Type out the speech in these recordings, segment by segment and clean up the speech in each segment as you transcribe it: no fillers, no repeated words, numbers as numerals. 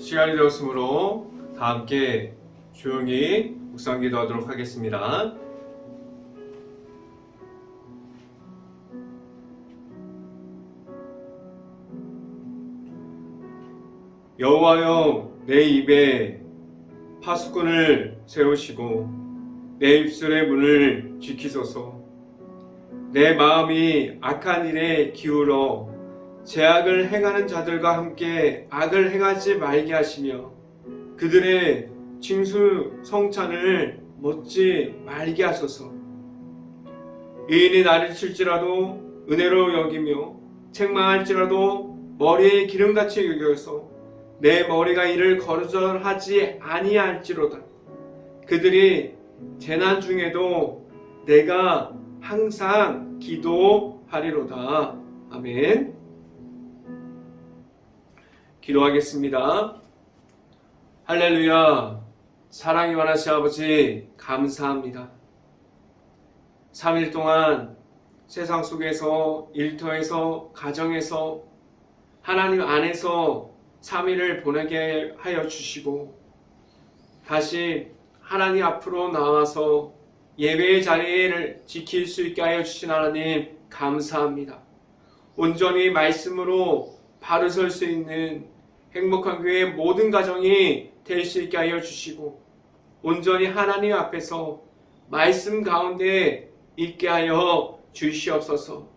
시간이 되었으므로 다 함께 조용히 묵상 기도하도록 하겠습니다. 여호와여, 내 입에 파수꾼을 세우시고 내 입술의 문을 지키소서. 내 마음이 악한 일에 기울어 죄악을 행하는 자들과 함께 악을 행하지 말게 하시며 그들의 징수 성찬을 먹지 말게 하소서. 의인이 나를 칠지라도 은혜로 여기며 책망할지라도 머리에 기름같이 여겨서 내 머리가 이를 거절하지 아니할지로다. 그들이 재난 중에도 내가 항상 기도하리로다. 아멘. 기도하겠습니다. 할렐루야. 사랑이 많으신 아버지 감사합니다. 3일 동안 세상 속에서, 일터에서, 가정에서 하나님 안에서 3일을 보내게 하여 주시고 다시 하나님 앞으로 나와서 예배의 자리를 지킬 수 있게 하여 주신 하나님 감사합니다. 온전히 말씀으로 바로 설 수 있는 행복한 교회의 모든 가정이 될 수 있게 하여 주시고 온전히 하나님 앞에서 말씀 가운데 있게 하여 주시옵소서.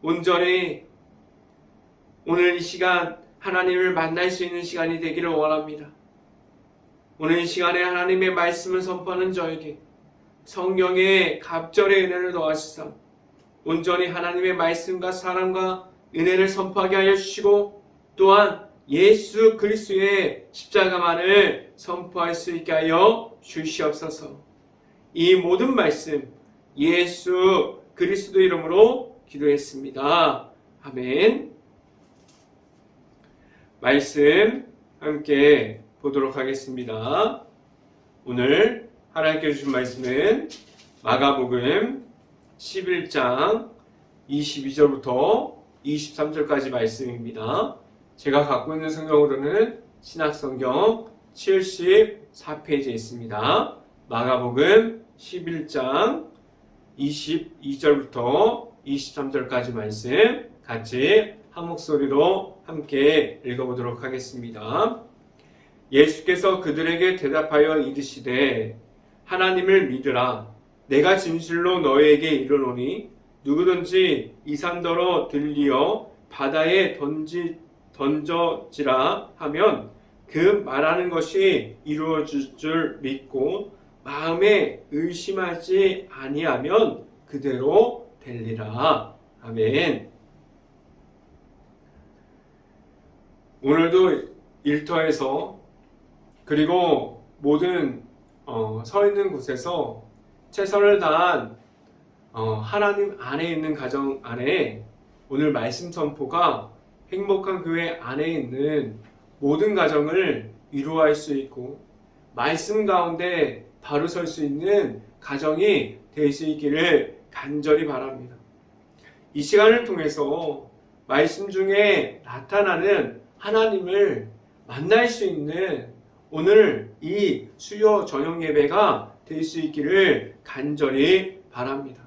온전히 오늘 이 시간 하나님을 만날 수 있는 시간이 되기를 원합니다. 오늘 이 시간에 하나님의 말씀을 선포하는 저에게 성령의 갑절의 은혜를 더하시사 온전히 하나님의 말씀과 사랑과 은혜를 선포하게 하여 주시고 또한 예수 그리스도의 십자가만을 선포할 수 있게 하여 주시옵소서. 이 모든 말씀 예수 그리스도 이름으로 기도했습니다. 아멘. 말씀 함께 보도록 하겠습니다. 오늘 하나님께 주신 말씀은 마가복음 11장 22절부터 23절까지 말씀입니다. 제가 갖고 있는 성경으로는 신약성경 74페이지에 있습니다. 마가복음 11장 22절부터 23절까지 말씀 같이 한 목소리로 함께 읽어보도록 하겠습니다. 예수께서 그들에게 대답하여 이르시되 하나님을 믿으라. 내가 진실로 너희에게 이르노니 누구든지 이 산더러 들리어 바다에 던져지라 하면 그 말하는 것이 이루어질 줄 믿고 마음에 의심하지 아니하면 그대로 되리라. 아멘. 오늘도 일터에서 그리고 모든 서 있는 곳에서 최선을 다한 하나님 안에 있는 가정 안에 오늘 말씀 선포가 행복한 교회 안에 있는 모든 가정을 위로할 수 있고 말씀 가운데 바로 설 수 있는 가정이 될 수 있기를 간절히 바랍니다. 이 시간을 통해서 말씀 중에 나타나는 하나님을 만날 수 있는 오늘 이 수요 저녁 예배가 될 수 있기를 간절히 바랍니다.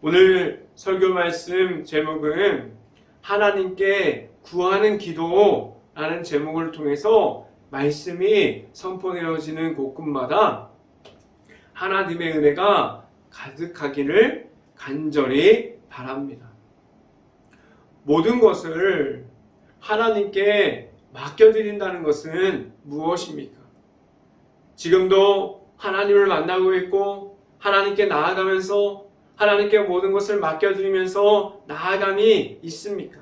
오늘 설교 말씀 제목은 하나님께 구하는 기도라는 제목을 통해서 말씀이 선포되어지는 곳곳마다 하나님의 은혜가 가득하기를 간절히 바랍니다. 모든 것을 하나님께 맡겨드린다는 것은 무엇입니까? 지금도 하나님을 만나고 있고 하나님께 나아가면서 하나님께 모든 것을 맡겨드리면서 나아감이 있습니까?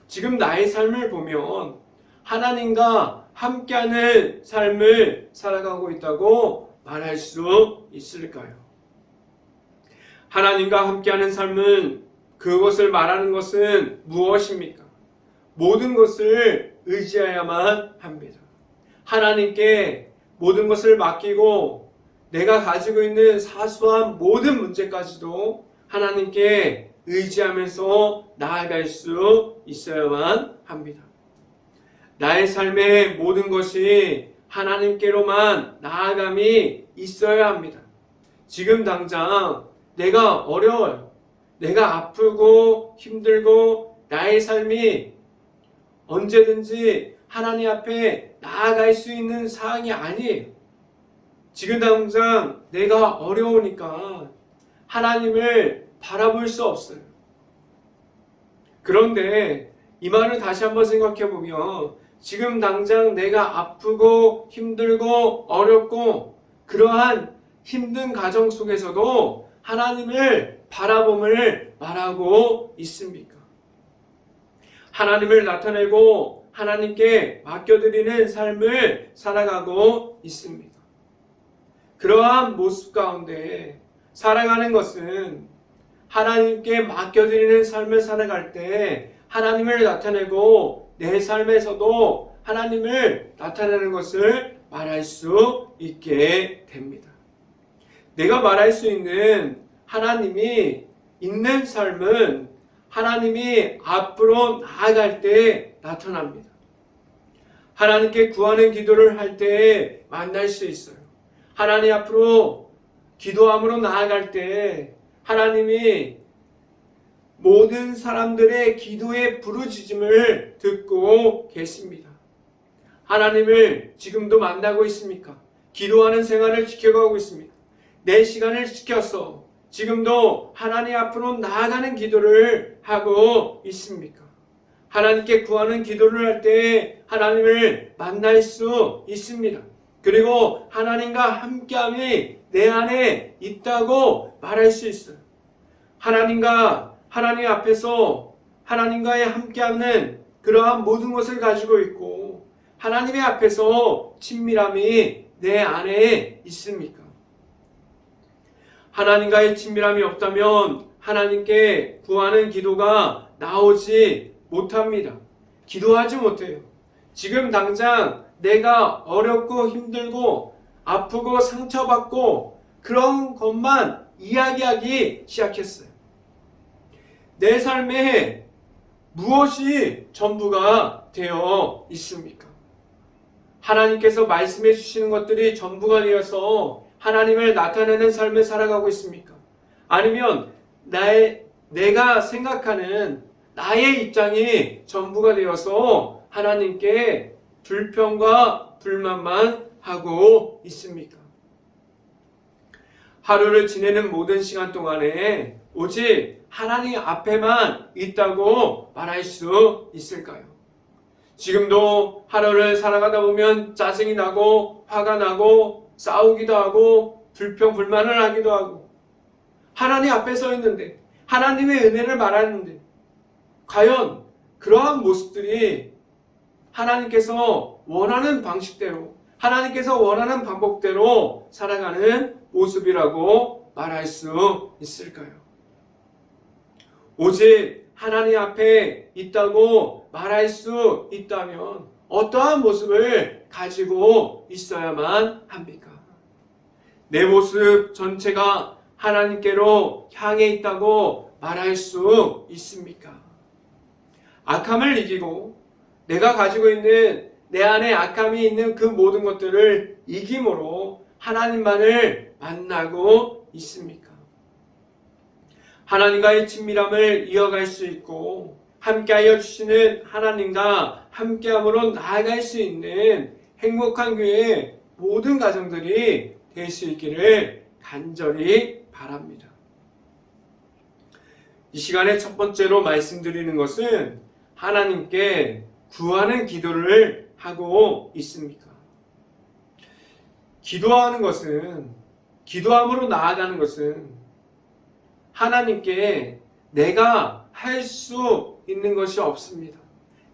지금 나의 삶을 보면 하나님과 함께하는 삶을 살아가고 있다고 말할 수 있을까요? 하나님과 함께하는 삶은 그것을 말하는 것은 무엇입니까? 모든 것을 의지해야만 합니다. 하나님께 모든 것을 맡기고 내가 가지고 있는 사소한 모든 문제까지도 하나님께 의지하면서 나아갈 수 있어야만 합니다. 나의 삶의 모든 것이 하나님께로만 나아감이 있어야 합니다. 지금 당장 내가 어려워요. 내가 아프고 힘들고 나의 삶이 언제든지 하나님 앞에 나아갈 수 있는 사항이 아니에요. 지금 당장 내가 어려우니까 하나님을 바라볼 수 없어요. 그런데 이 말을 다시 한번 생각해 보면 지금 당장 내가 아프고 힘들고 어렵고 그러한 힘든 가정 속에서도 하나님을 바라봄을 말하고 있습니까? 하나님을 나타내고 하나님께 맡겨드리는 삶을 살아가고 있습니다. 그러한 모습 가운데 살아가는 것은 하나님께 맡겨드리는 삶을 살아갈 때 하나님을 나타내고 내 삶에서도 하나님을 나타내는 것을 말할 수 있게 됩니다. 내가 말할 수 있는 하나님이 있는 삶은 하나님이 앞으로 나아갈 때 나타납니다. 하나님께 구하는 기도를 할 때 만날 수 있어요. 하나님 앞으로 기도함으로 나아갈 때 하나님이 모든 사람들의 기도의 부르짖음을 듣고 계십니다. 하나님을 지금도 만나고 있습니까? 기도하는 생활을 지켜가고 있습니다. 내 시간을 지켜서 지금도 하나님 앞으로 나아가는 기도를 하고 있습니까? 하나님께 구하는 기도를 할 때 하나님을 만날 수 있습니다. 그리고 하나님과 함께함이 내 안에 있다고 말할 수 있어요. 하나님 앞에서 하나님과의 함께하는 그러한 모든 것을 가지고 있고 하나님의 앞에서 친밀함이 내 안에 있습니까? 하나님과의 친밀함이 없다면 하나님께 구하는 기도가 나오지 못합니다. 기도하지 못해요. 지금 당장 내가 어렵고 힘들고 아프고 상처받고 그런 것만 이야기하기 시작했어요. 내 삶에 무엇이 전부가 되어 있습니까? 하나님께서 말씀해 주시는 것들이 전부가 되어서 하나님을 나타내는 삶을 살아가고 있습니까? 아니면 내가 생각하는 나의 입장이 전부가 되어서 하나님께 불평과 불만만 하고 있습니까? 하루를 지내는 모든 시간 동안에 오직 하나님 앞에만 있다고 말할 수 있을까요? 지금도 하루를 살아가다 보면 짜증이 나고 화가 나고 싸우기도 하고 불평 불만을 하기도 하고 하나님 앞에 서 있는데 하나님의 은혜를 말하는데 과연 그러한 모습들이 하나님께서 원하는 방식대로 하나님께서 원하는 방법대로 살아가는 모습이라고 말할 수 있을까요? 오직 하나님 앞에 있다고 말할 수 있다면 어떠한 모습을 가지고 있어야만 합니까? 내 모습 전체가 하나님께로 향해 있다고 말할 수 있습니까? 악함을 이기고 내가 가지고 있는 내 안에 악함이 있는 그 모든 것들을 이김으로 하나님만을 만나고 있습니까? 하나님과의 친밀함을 이어갈 수 있고 함께하여 주시는 하나님과 함께함으로 나아갈 수 있는 행복한 교회의 모든 가정들이 될 수 있기를 간절히 바랍니다. 이 시간에 첫 번째로 말씀드리는 것은 하나님께 구하는 기도를 하고 있습니까? 기도하는 것은, 기도함으로 나아가는 것은 하나님께 내가 할 수 있는 것이 없습니다.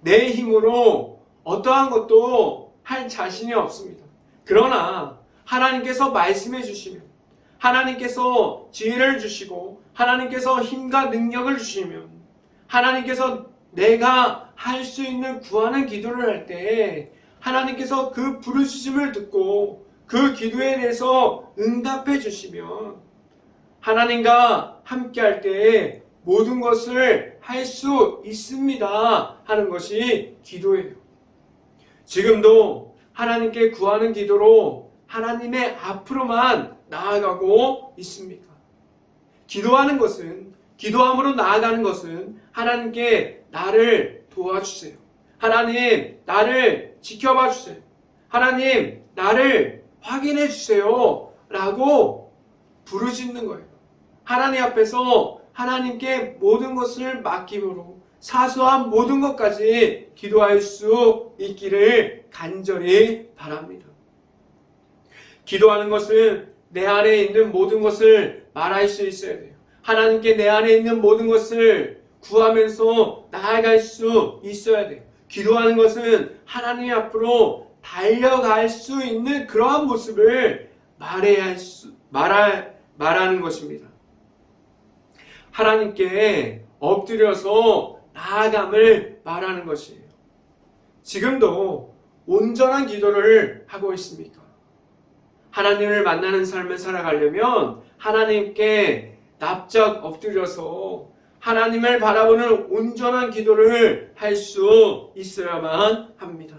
내 힘으로 어떠한 것도 할 자신이 없습니다. 그러나 하나님께서 말씀해 주시면, 하나님께서 지혜를 주시고 하나님께서 힘과 능력을 주시면 하나님께서 내가 할 수 있는 구하는 기도를 할 때 하나님께서 그 부르짖음을 듣고 그 기도에 대해서 응답해 주시면 하나님과 함께 할 때 모든 것을 할 수 있습니다 하는 것이 기도예요. 지금도 하나님께 구하는 기도로 하나님의 앞으로만 나아가고 있습니까? 기도함으로 나아가는 것은 하나님께 나를 도와주세요. 하나님, 나를 지켜봐 주세요. 하나님, 나를 확인해 주세요. 라고 부르짖는 거예요. 하나님 앞에서 하나님께 모든 것을 맡김으로 사소한 모든 것까지 기도할 수 있기를 간절히 바랍니다. 기도하는 것은 내 안에 있는 모든 것을 말할 수 있어야 돼요. 하나님께 내 안에 있는 모든 것을 구하면서 나아갈 수 있어야 돼요. 기도하는 것은 하나님 앞으로 달려갈 수 있는 그러한 모습을 말하는 것입니다. 하나님께 엎드려서 나아감을 말하는 것이에요. 지금도 온전한 기도를 하고 있습니까? 하나님을 만나는 삶을 살아가려면 하나님께 납작 엎드려서 하나님을 바라보는 온전한 기도를 할 수 있어야만 합니다.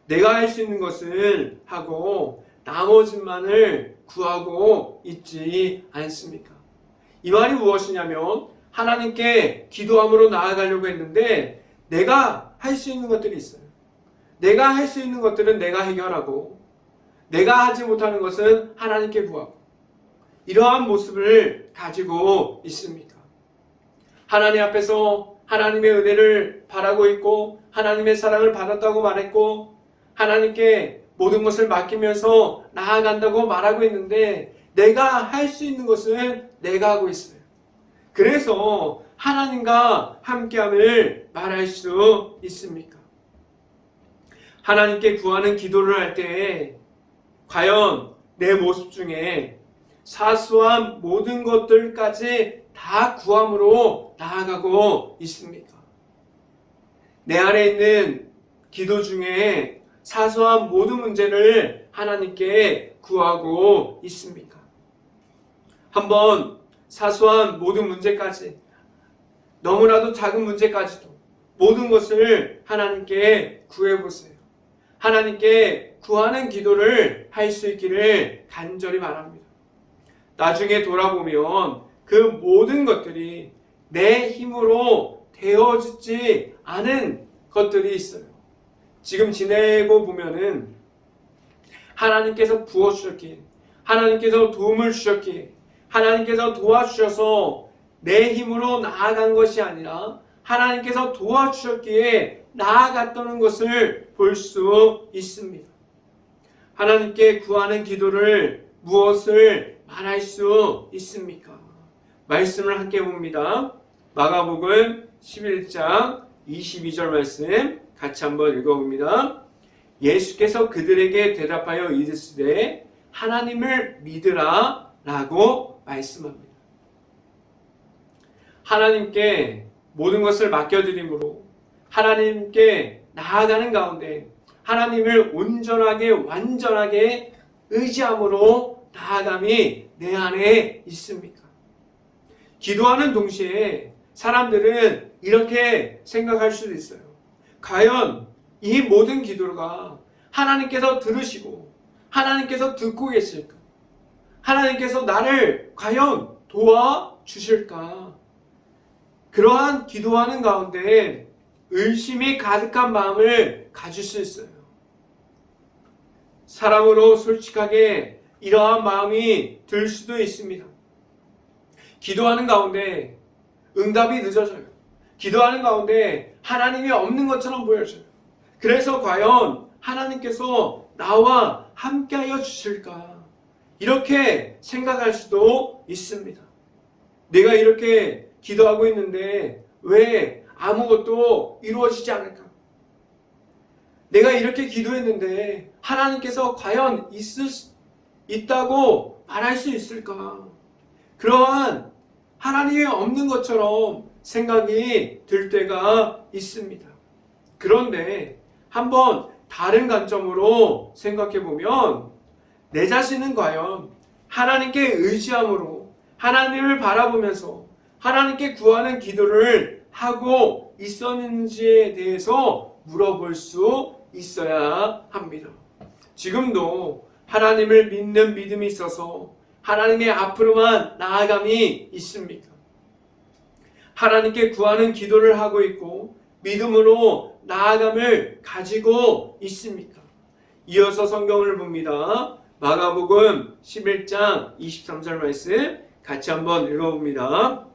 내가 할 수 있는 것을 하고 나머지만을 구하고 있지 않습니까? 이 말이 무엇이냐면 하나님께 기도함으로 나아가려고 했는데 내가 할 수 있는 것들이 있어요. 내가 할 수 있는 것들은 내가 해결하고 내가 하지 못하는 것은 하나님께 구하고 이러한 모습을 가지고 있습니까? 하나님 앞에서 하나님의 은혜를 바라고 있고 하나님의 사랑을 받았다고 말했고 하나님께 모든 것을 맡기면서 나아간다고 말하고 있는데 내가 할 수 있는 것은 내가 하고 있어요. 그래서 하나님과 함께함을 말할 수 있습니까? 하나님께 구하는 기도를 할 때 과연 내 모습 중에 사소한 모든 것들까지 다 구함으로 나아가고 있습니까? 내 안에 있는 기도 중에 사소한 모든 문제를 하나님께 구하고 있습니까? 한번 사소한 모든 문제까지, 너무나도 작은 문제까지도 모든 것을 하나님께 구해보세요. 하나님께 구하는 기도를 할 수 있기를 간절히 바랍니다. 나중에 돌아보면 그 모든 것들이 내 힘으로 되어지지 않은 것들이 있어요. 지금 지내고 보면은 하나님께서 부어주셨기에, 하나님께서 도움을 주셨기에, 하나님께서 도와주셔서 내 힘으로 나아간 것이 아니라 하나님께서 도와주셨기에 나아갔다는 것을 볼 수 있습니다. 하나님께 구하는 기도를 무엇을 말할 수 있습니까? 말씀을 함께 봅니다. 마가복음 11장 22절 말씀 같이 한번 읽어봅니다. 예수께서 그들에게 대답하여 이르시되 하나님을 믿으라 라고 말씀합니다. 하나님께 모든 것을 맡겨드림으로 하나님께 나아가는 가운데 하나님을 온전하게 완전하게 의지함으로 나아감이 내 안에 있습니까? 기도하는 동시에 사람들은 이렇게 생각할 수도 있어요. 과연 이 모든 기도가 하나님께서 들으시고 하나님께서 듣고 계실까? 하나님께서 나를 과연 도와주실까? 그러한 기도하는 가운데 의심이 가득한 마음을 가질 수 있어요. 사람으로 솔직하게 이러한 마음이 들 수도 있습니다. 기도하는 가운데 응답이 늦어져요. 기도하는 가운데 하나님이 없는 것처럼 보여져요. 그래서 과연 하나님께서 나와 함께하여 주실까? 이렇게 생각할 수도 있습니다. 내가 이렇게 기도하고 있는데 왜 아무것도 이루어지지 않을까? 내가 이렇게 기도했는데 하나님께서 과연 있다고 말할 수 있을까? 그러한 하나님이 없는 것처럼 생각이 들 때가 있습니다. 그런데 한번 다른 관점으로 생각해 보면 내 자신은 과연 하나님께 의지함으로 하나님을 바라보면서 하나님께 구하는 기도를 하고 있었는지에 대해서 물어볼 수 있어야 합니다. 지금도 하나님을 믿는 믿음이 있어서 하나님의 앞으로만 나아감이 있습니까? 하나님께 구하는 기도를 하고 있고 믿음으로 나아감을 가지고 있습니까? 이어서 성경을 봅니다. 마가복음 11장 23절 말씀 같이 한번 읽어봅니다.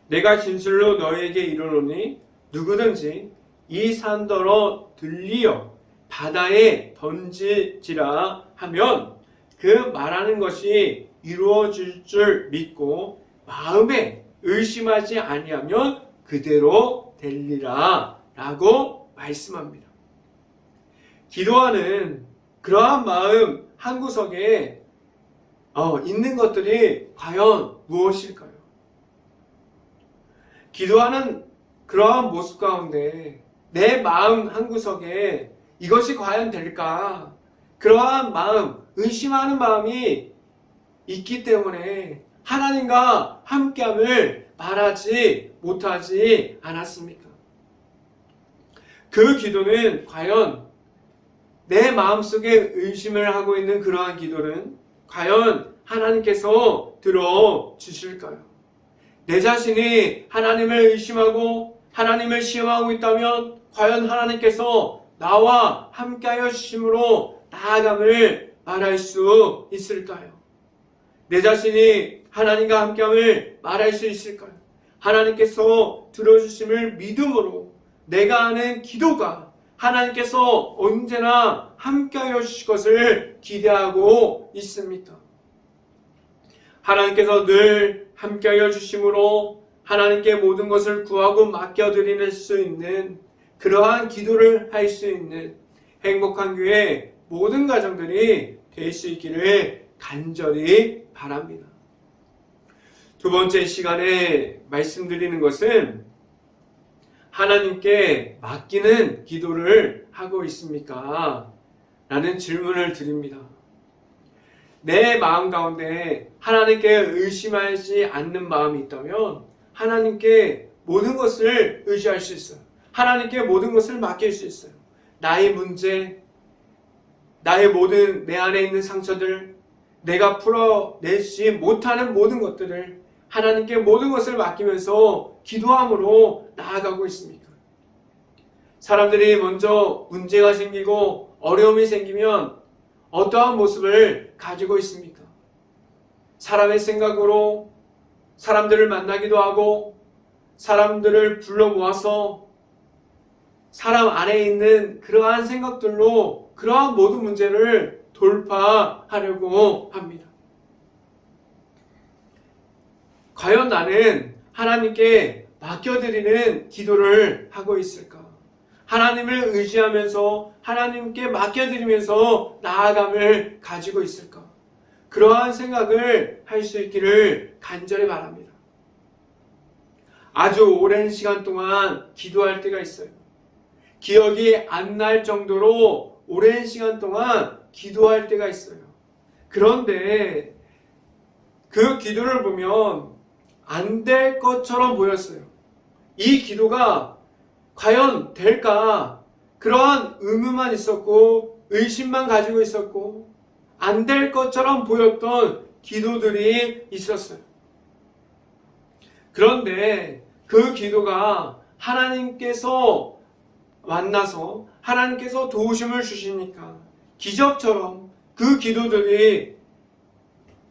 내가 진실로 너희에게 이르노니 누구든지 이 산더러 들리어 바다에 던지지라 하면 그 말하는 것이 이루어질 줄 믿고 마음에 의심하지 아니하면 그대로 되리라 라고 말씀합니다. 기도하는 그러한 마음 한구석에 있는 것들이 과연 무엇일까요? 기도하는 그러한 모습 가운데 내 마음 한구석에 이것이 과연 될까? 그러한 마음, 의심하는 마음이 있기 때문에 하나님과 함께함을 말하지 못하지 않았습니까? 그 기도는 과연 내 마음속에 의심을 하고 있는 그러한 기도는 과연 하나님께서 들어주실까요? 내 자신이 하나님을 의심하고 하나님을 시험하고 있다면 과연 하나님께서 나와 함께하여 주심으로 나아감을 말할 수 있을까요? 내 자신이 하나님과 함께함을 말할 수 있을까요? 하나님께서 들어주심을 믿음으로 내가 하는 기도가 하나님께서 언제나 함께하여 주실 것을 기대하고 있습니까? 하나님께서 늘 함께하여 주심으로 하나님께 모든 것을 구하고 맡겨드릴 수 있는 그러한 기도를 할 수 있는 행복한 교회 모든 가정들이 될 수 있기를 간절히 바랍니다. 두 번째 시간에 말씀드리는 것은 하나님께 맡기는 기도를 하고 있습니까? 라는 질문을 드립니다. 내 마음 가운데 하나님께 의심하지 않는 마음이 있다면 하나님께 모든 것을 의지할 수 있어요. 하나님께 모든 것을 맡길 수 있어요. 나의 문제, 나의 모든 내 안에 있는 상처들, 내가 풀어내지 못하는 모든 것들을 하나님께 모든 것을 맡기면서 기도함으로 나아가고 있습니까? 사람들이 먼저 문제가 생기고 어려움이 생기면 어떠한 모습을 가지고 있습니까? 사람의 생각으로 사람들을 만나기도 하고 사람들을 불러 모아서 사람 안에 있는 그러한 생각들로 그러한 모든 문제를 돌파하려고 합니다. 과연 나는 하나님께 맡겨드리는 기도를 하고 있을까? 하나님을 의지하면서 하나님께 맡겨드리면서 나아감을 가지고 있을까? 그러한 생각을 할 수 있기를 간절히 바랍니다. 아주 오랜 시간 동안 기도할 때가 있어요. 기억이 안 날 정도로 오랜 시간 동안 기도할 때가 있어요. 그런데 그 기도를 보면 안 될 것처럼 보였어요. 이 기도가 과연 될까? 그러한 의문만 있었고 의심만 가지고 있었고 안 될 것처럼 보였던 기도들이 있었어요. 그런데 그 기도가 하나님께서 만나서 하나님께서 도우심을 주시니까 기적처럼 그 기도들이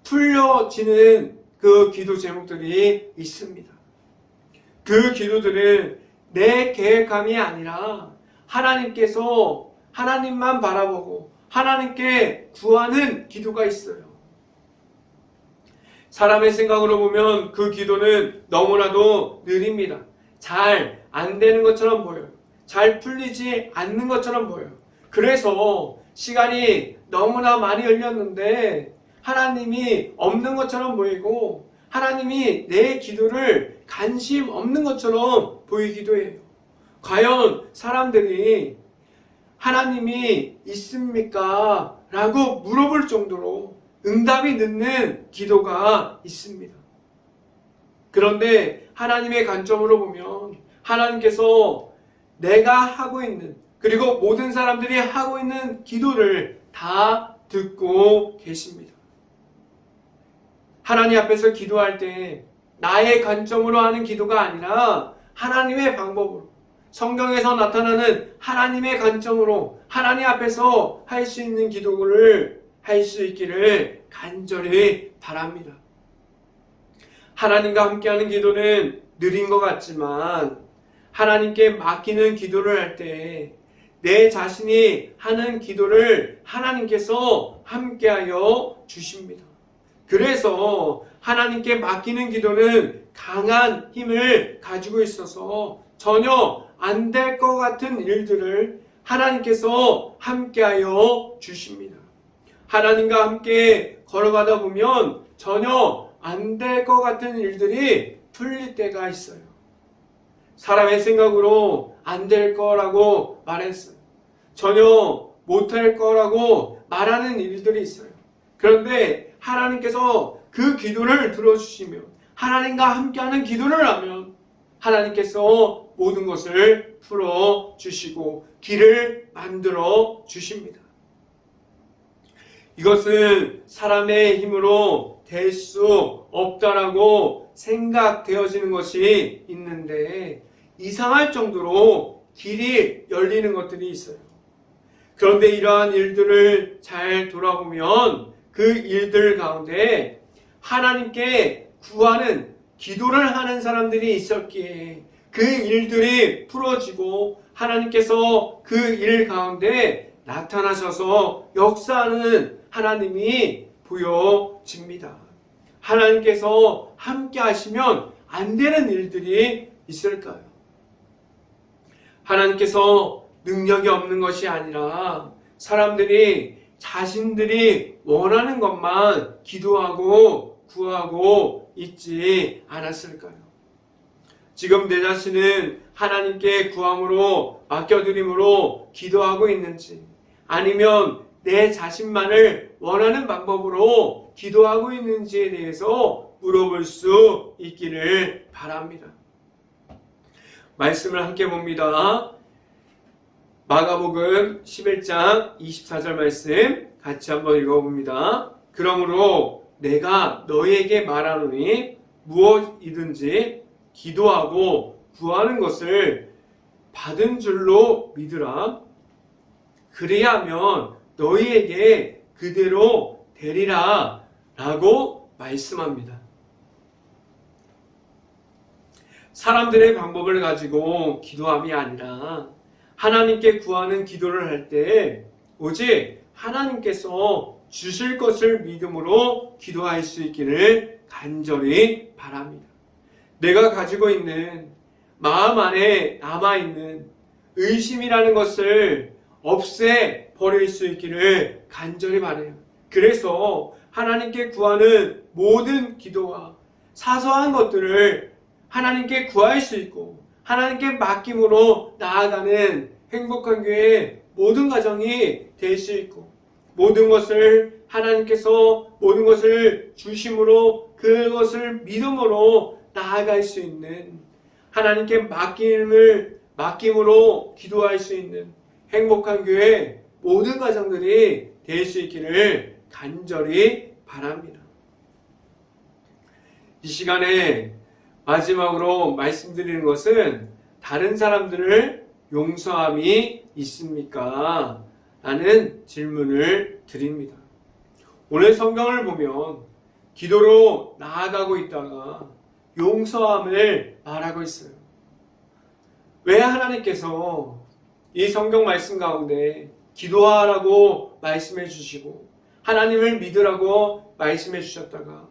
풀려지는 그 기도 제목들이 있습니다. 그 기도들은 내 계획함이 아니라 하나님께서 하나님만 바라보고 하나님께 구하는 기도가 있어요. 사람의 생각으로 보면 그 기도는 너무나도 느립니다. 잘 안 되는 것처럼 보여요. 잘 풀리지 않는 것처럼 보여요. 그래서 시간이 너무나 많이 흘렸는데 하나님이 없는 것처럼 보이고 하나님이 내 기도를 관심 없는 것처럼 보이기도 해요. 과연 사람들이 하나님이 있습니까? 라고 물어볼 정도로 응답이 늦는 기도가 있습니다. 그런데 하나님의 관점으로 보면 하나님께서 내가 하고 있는 그리고 모든 사람들이 하고 있는 기도를 다 듣고 계십니다. 하나님 앞에서 기도할 때 나의 관점으로 하는 기도가 아니라 하나님의 방법으로, 성경에서 나타나는 하나님의 관점으로 하나님 앞에서 할 수 있는 기도를 할 수 있기를 간절히 바랍니다. 하나님과 함께하는 기도는 느린 것 같지만 하나님께 맡기는 기도를 할 때 내 자신이 하는 기도를 하나님께서 함께하여 주십니다. 그래서 하나님께 맡기는 기도는 강한 힘을 가지고 있어서 전혀 안 될 것 같은 일들을 하나님께서 함께하여 주십니다. 하나님과 함께 걸어가다 보면 전혀 안 될 것 같은 일들이 풀릴 때가 있어요. 사람의 생각으로 안 될 거라고 말했어요. 전혀 못할 거라고 말하는 일들이 있어요. 그런데 하나님께서 그 기도를 들어주시면, 하나님과 함께하는 기도를 하면 하나님께서 모든 것을 풀어주시고 길을 만들어 주십니다. 이것은 사람의 힘으로 될 수 없다라고 생각되어지는 것이 있는데 이상할 정도로 길이 열리는 것들이 있어요. 그런데 이러한 일들을 잘 돌아보면 그 일들 가운데 하나님께 구하는 기도를 하는 사람들이 있었기에 그 일들이 풀어지고 하나님께서 그 일 가운데 나타나셔서 역사하는 하나님이 보여집니다. 하나님께서 함께 하시면 안 되는 일들이 있을까요? 하나님께서 능력이 없는 것이 아니라 사람들이 자신들이 원하는 것만 기도하고 구하고 있지 않았을까요? 지금 내 자신은 하나님께 구함으로 맡겨드림으로 기도하고 있는지, 아니면 내 자신만을 원하는 방법으로 기도하고 있는지에 대해서 물어볼 수 있기를 바랍니다. 말씀을 함께 봅니다. 마가복음 11장 24절 말씀 같이 한번 읽어봅니다. 그러므로 내가 너희에게 말하노니 무엇이든지 기도하고 구하는 것을 받은 줄로 믿으라. 그리하면 너희에게 그대로 되리라 라고 말씀합니다. 사람들의 방법을 가지고 기도함이 아니라 하나님께 구하는 기도를 할 때 오직 하나님께서 주실 것을 믿음으로 기도할 수 있기를 간절히 바랍니다. 내가 가지고 있는 마음 안에 남아있는 의심이라는 것을 없애버릴 수 있기를 간절히 바라요. 그래서 하나님께 구하는 모든 기도와 사소한 것들을 하나님께 구할 수 있고 하나님께 맡김으로 나아가는 행복한 교회의 모든 가정이 될 수 있고, 모든 것을 하나님께서 모든 것을 주심으로 그것을 믿음으로 나아갈 수 있는, 하나님께 맡김으로 기도할 수 있는 행복한 교회 모든 가정들이 될 수 있기를 간절히 바랍니다. 이 시간에 마지막으로 말씀드리는 것은 다른 사람들을 용서함이 있습니까? 라는 질문을 드립니다. 오늘 성경을 보면 기도로 나아가고 있다가 용서함을 말하고 있어요. 왜 하나님께서 이 성경 말씀 가운데 기도하라고 말씀해 주시고 하나님을 믿으라고 말씀해 주셨다가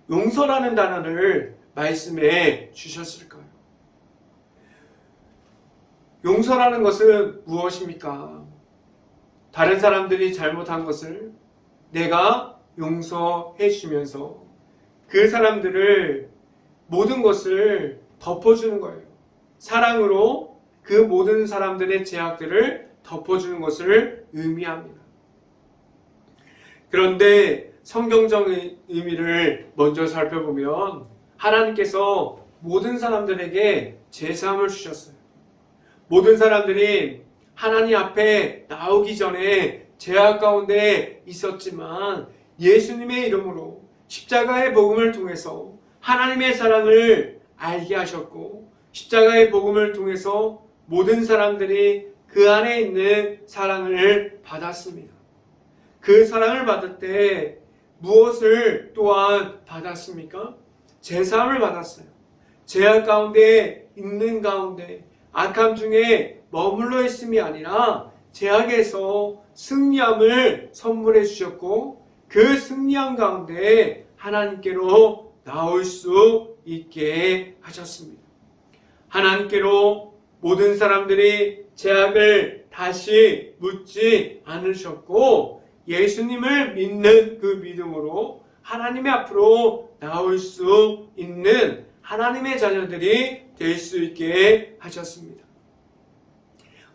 용서라는 단어를 말씀해 주셨을까요? 용서라는 것은 무엇입니까? 다른 사람들이 잘못한 것을 내가 용서해 주면서 그 사람들을 모든 것을 덮어주는 거예요. 사랑으로 그 모든 사람들의 죄악들을 덮어주는 것을 의미합니다. 그런데 성경적 의미를 먼저 살펴보면 하나님께서 모든 사람들에게 죄사함을 주셨어요. 모든 사람들이 하나님 앞에 나오기 전에 죄악 가운데 있었지만 예수님의 이름으로 십자가의 복음을 통해서 하나님의 사랑을 알게 하셨고, 십자가의 복음을 통해서 모든 사람들이 그 안에 있는 사랑을 받았습니다. 그 사랑을 받을 때 무엇을 또한 받았습니까? 제사함을 받았어요. 죄악 가운데 있는 가운데 악함 중에 머물러 있음이 아니라 죄악에서 승리함을 선물해 주셨고, 그 승리함 가운데 하나님께로 나올 수 있게 하셨습니다. 하나님께로 모든 사람들이 죄악을 다시 묻지 않으셨고, 예수님을 믿는 그 믿음으로 하나님의 앞으로 나올 수 있는 하나님의 자녀들이 될 수 있게 하셨습니다.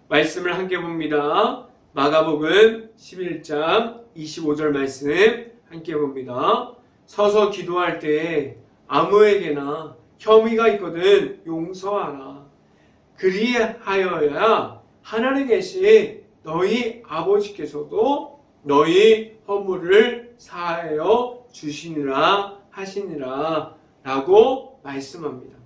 말씀을 함께 봅니다. 마가복음 11장 25절 말씀 함께 봅니다. 서서 기도할 때 아무에게나 혐의가 있거든 용서하라. 그리하여야 하늘에 계신 너희 아버지께서도 너희 허물을 사하여 주시니라 하시니라 라고 말씀합니다.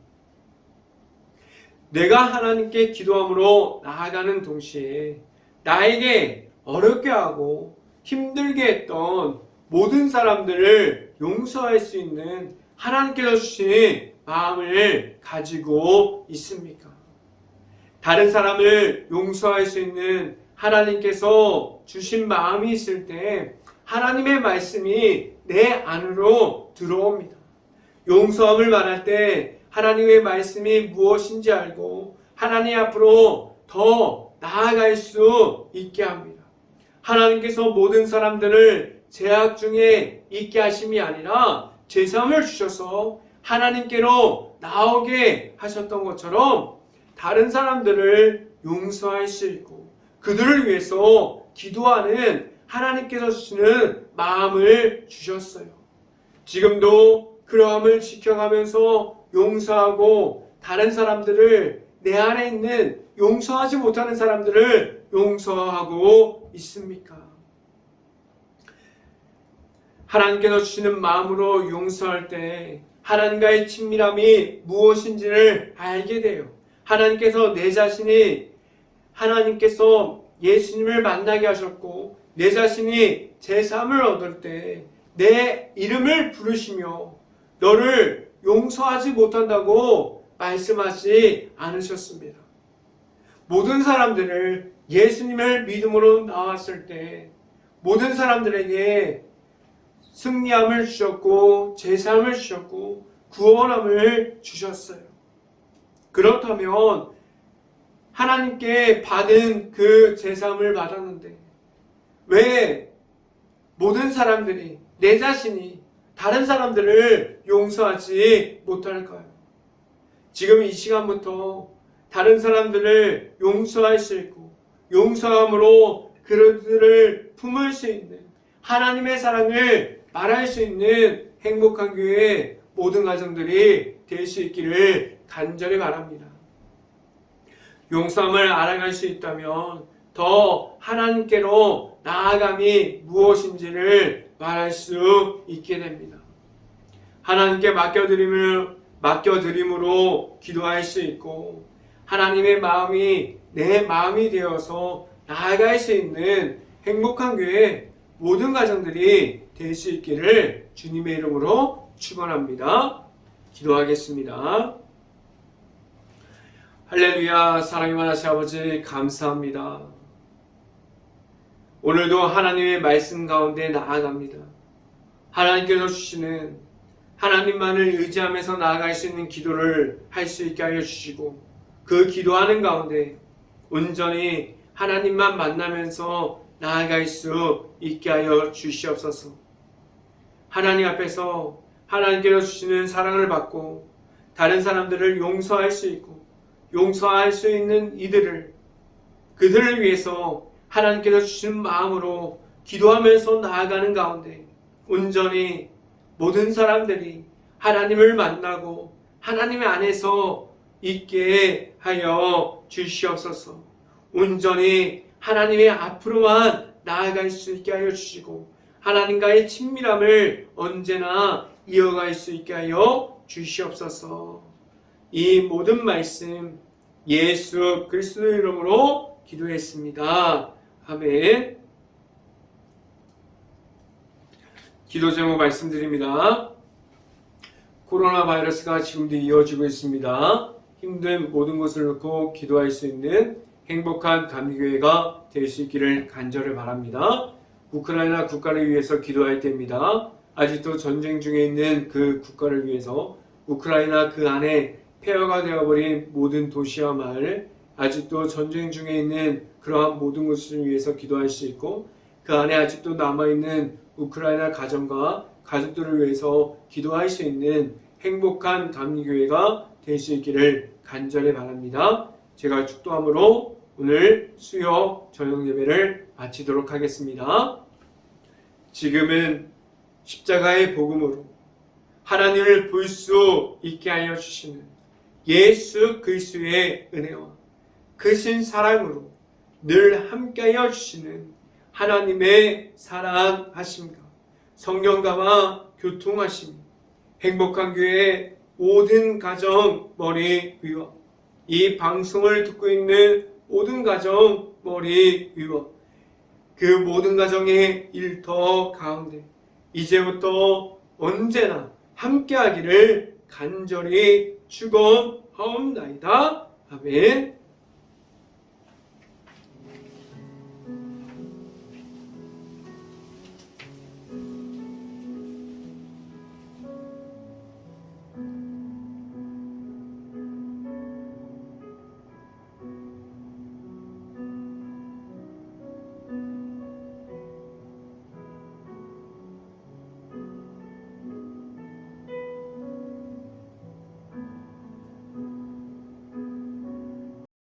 내가 하나님께 기도함으로 나아가는 동시에 나에게 어렵게 하고 힘들게 했던 모든 사람들을 용서할 수 있는 하나님께서 주신 마음을 가지고 있습니까? 다른 사람을 용서할 수 있는 하나님께서 주신 마음이 있을 때 하나님의 말씀이 내 안으로 들어옵니다. 용서함을 말할 때 하나님의 말씀이 무엇인지 알고 하나님 앞으로 더 나아갈 수 있게 합니다. 하나님께서 모든 사람들을 죄악 중에 있게 하심이 아니라 제사함을 주셔서 하나님께로 나오게 하셨던 것처럼 다른 사람들을 용서할 수 있고 그들을 위해서 기도하는 하나님께서 주시는 마음을 주셨어요. 지금도 그러함을 지켜가면서 용서하고 다른 사람들을 내 안에 있는 용서하지 못하는 사람들을 용서하고 있습니까? 하나님께서 주시는 마음으로 용서할 때 하나님과의 친밀함이 무엇인지를 알게 돼요. 하나님께서 내 자신이 하나님께서 예수님을 만나게 하셨고 내 자신이 제사함을 얻을 때 내 이름을 부르시며 너를 용서하지 못한다고 말씀하지 않으셨습니다. 모든 사람들을 예수님을 믿음으로 나왔을 때 모든 사람들에게 승리함을 주셨고 제사함을 주셨고 구원함을 주셨어요. 그렇다면 하나님께 받은 그 제사함을 받았는데 왜 모든 사람들이 내 자신이 다른 사람들을 용서하지 못할까요? 지금 이 시간부터 다른 사람들을 용서할 수 있고 용서함으로 그들을 품을 수 있는 하나님의 사랑을 말할 수 있는 행복한 교회 모든 가정들이 될 수 있기를 간절히 바랍니다. 용서함을 알아갈 수 있다면 더 하나님께로 나아감이 무엇인지를 말할 수 있게 됩니다. 하나님께 맡겨드림으로 기도할 수 있고 하나님의 마음이 내 마음이 되어서 나아갈 수 있는 행복한 교회 모든 가정들이 될 수 있기를 주님의 이름으로 축원합니다. 기도하겠습니다. 할렐루야. 사랑이 많으신 아버지 감사합니다. 오늘도 하나님의 말씀 가운데 나아갑니다. 하나님께서 주시는 하나님만을 의지하면서 나아갈 수 있는 기도를 할 수 있게 하여 주시고 그 기도하는 가운데 온전히 하나님만 만나면서 나아갈 수 있게 하여 주시옵소서. 하나님 앞에서 하나님께서 주시는 사랑을 받고 다른 사람들을 용서할 수 있고 용서할 수 있는 그들을 위해서 하나님께서 주신 마음으로 기도하면서 나아가는 가운데 온전히 모든 사람들이 하나님을 만나고 하나님의 안에서 있게 하여 주시옵소서. 온전히 하나님의 앞으로만 나아갈 수 있게 하여 주시고 하나님과의 친밀함을 언제나 이어갈 수 있게 하여 주시옵소서. 이 모든 말씀 예수 그리스도의 이름으로 기도했습니다. 아멘. 기도 제목 말씀드립니다. 코로나 바이러스가 지금도 이어지고 있습니다. 힘든 모든 것을 놓고 기도할 수 있는 행복한 감리교회가 될 수 있기를 간절히 바랍니다. 우크라이나 국가를 위해서 기도할 때입니다. 아직도 전쟁 중에 있는 그 국가를 위해서 우크라이나 그 안에 폐허가 되어버린 모든 도시와 마을, 아직도 전쟁 중에 있는 그러한 모든 것을 위해서 기도할 수 있고 그 안에 아직도 남아있는 우크라이나 가정과 가족들을 위해서 기도할 수 있는 행복한 감리교회가 될 수 있기를 간절히 바랍니다. 제가 축도함으로 오늘 수요 저녁 예배를 마치도록 하겠습니다. 지금은 십자가의 복음으로 하나님을 볼 수 있게 하여 주시는 예수 그리스도의 은혜와 크신 사랑으로 늘 함께하여 주시는 하나님의 사랑하심과 성령과와 교통하심, 행복한 교회 모든 가정 머리 위와 이 방송을 듣고 있는 모든 가정 머리 위와 그 모든 가정의 일터 가운데 이제부터 언제나 함께하기를 간절히 축원하옵나이다. 아멘.